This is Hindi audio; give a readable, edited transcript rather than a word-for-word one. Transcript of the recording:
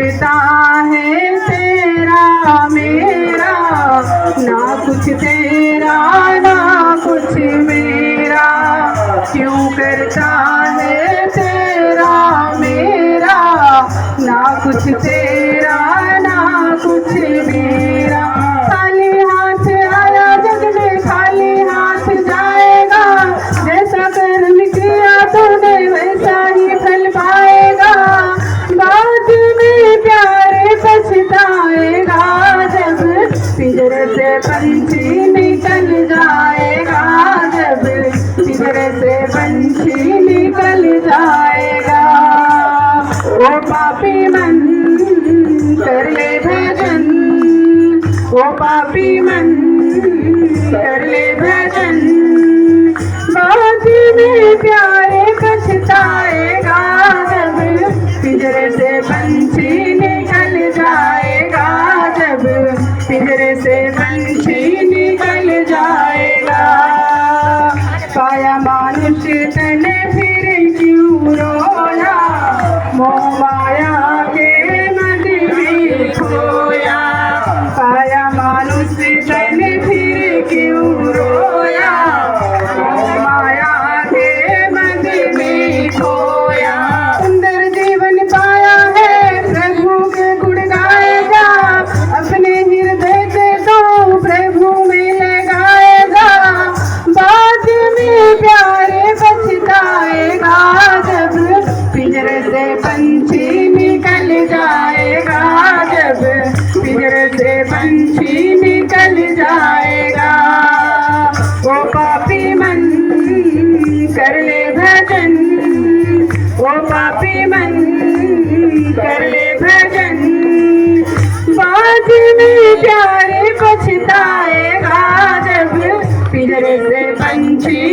करता है तेरा मेरा, ना कुछ तेरा ना कुछ मेरा। क्यों करता है तेरा मेरा, ना कुछ तेरा ना कुछ मेरा। खाली हाथ आया जग में खाली हाथ जाएगा, जैसा कर्म किया तूने वैसा ही फल पाएगा। बाद में प्यारे पछताएगा, जब पिंजरे से पंछी निकल जाएगा, जब पिंजरे से पंछी निकल जाएगा। ओ पापी मन कर ले भजन, ओ पापी मन कर ले भजन। बाद में प्यारे पछताएगा, जब पिंजरे से पंछी निकल जाएगा, जब पिंजरे से पंछी निकल जाएगा। पाया मानुष तन फिर क्यों रोया, मोह माया के मद में खोया। पाया मानुष तन फिर क्यों रोया, मोह माया के मद में खोया। सुंदर जीवन पाया है प्रभु के गुण गाएगा, अपने हृदय से तो प्रभु में लगाएगा। बाद में प्यारे पछताएगा, जब पिंजरे से पंछी निकल जाएगा, जब पिंजरे से पंछी निकल जाएगा। ओ पापी मन कर ले भजन, ओ पापी मन कर ले भजन। बाद में प्यारे पछताएगा, जब पिंजरे से पंछी